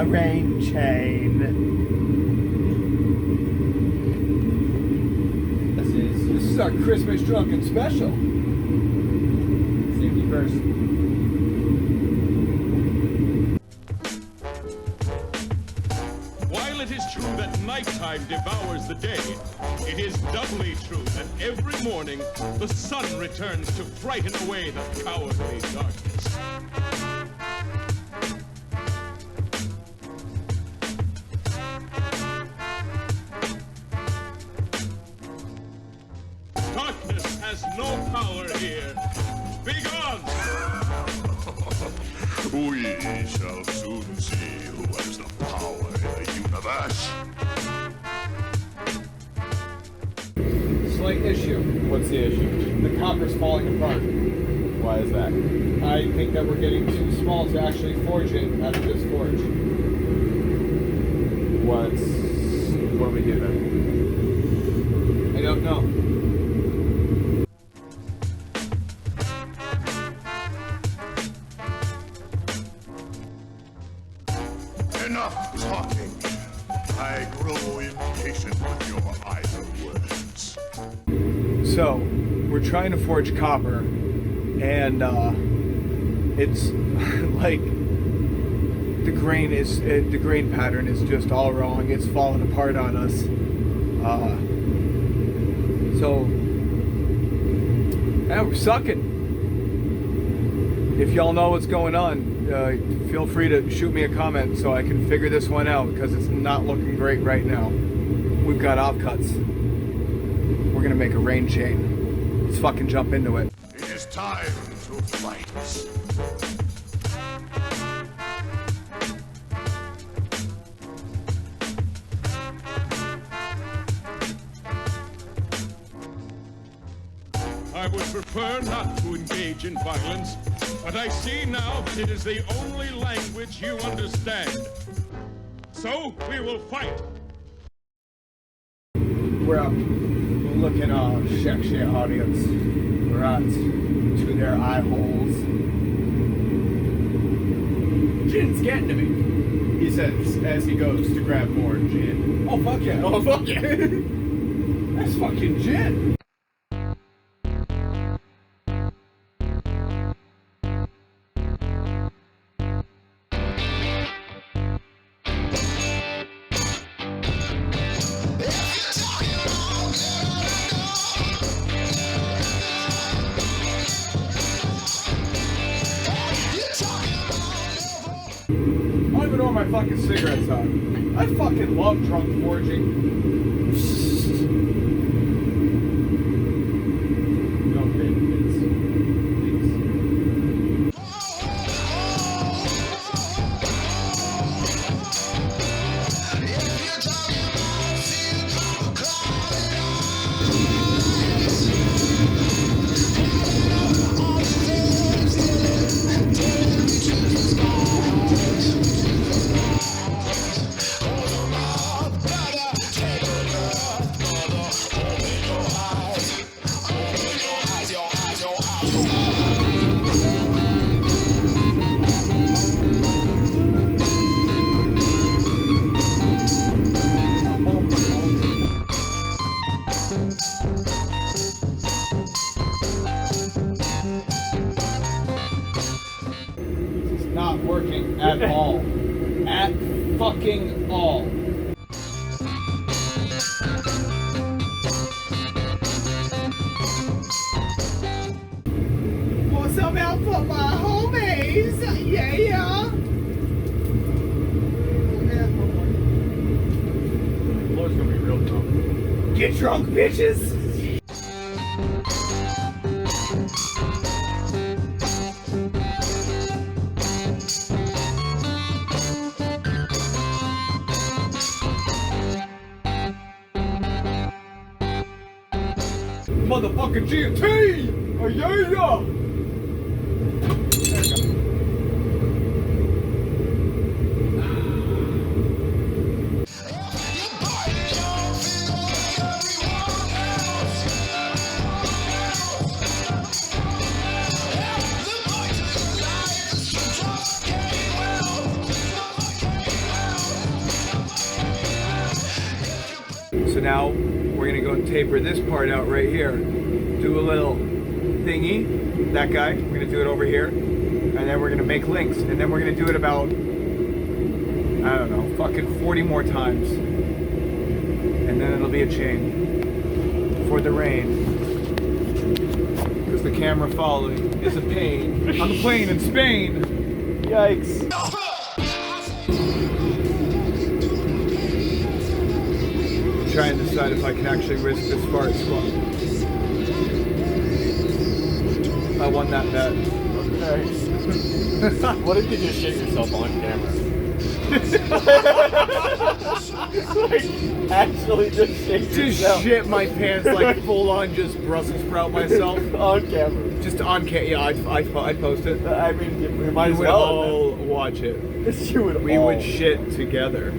A rain chain. This is our Christmas Drunken special. Safety first. While it is true that nighttime devours the day, it is doubly true that every morning the sun returns to frighten away the cowardly darkness. Darkness has no power here. Begone! We shall soon see who has the power in the universe. Slight issue. What's the issue? The copper's falling apart. Why is that? I think that we're getting too small to actually forge it out of this forge. What do we do then? I don't know. Enough talking. I grow impatient with your idle words. So, we're trying to forge copper, and it's like the grain pattern is just all wrong. It's falling apart on us. So, yeah, we're sucking. If y'all know what's going on, feel free to shoot me a comment so I can figure this one out, because it's not looking great right now. We've got offcuts. We're gonna make a rain chain. Let's fucking jump into it. It is time to fight. I would prefer not to engage in violence, but I see now that it is the only language you understand. So, we will fight. We're looking sexy audience. We're out to their eye holes. Gin's getting to me, he says as he goes to grab more gin. Oh fuck yeah! Oh fuck yeah! That's fucking gin. I don't even know where my fucking cigarettes are. I fucking love drunk forging. Okay, it's not working at all. At fucking all. Want some out for my homies? Yeah. The floor's gonna be real tough. Get drunk, bitches. Motherfucking GT! Oh yeah! So now we're gonna go and taper this part out right here. Do a little thingy, that guy. We're gonna do it over here, and then we're gonna make links, and then we're gonna do it about, I don't know, fucking 40 more times, and then it'll be a chain for the rain. Because the camera following is a pain on the plane in Spain. Yikes. Try and decide if I can actually risk this fart squat. I won that bet. Okay. What if you just shit yourself on camera? Like, actually just shit Just yourself. shit my pants like full on, just Brussels sprout myself. On camera. Just on camera. Yeah, I'd post it. I mean, you might We as would well. all watch it. You would We all. would shit together.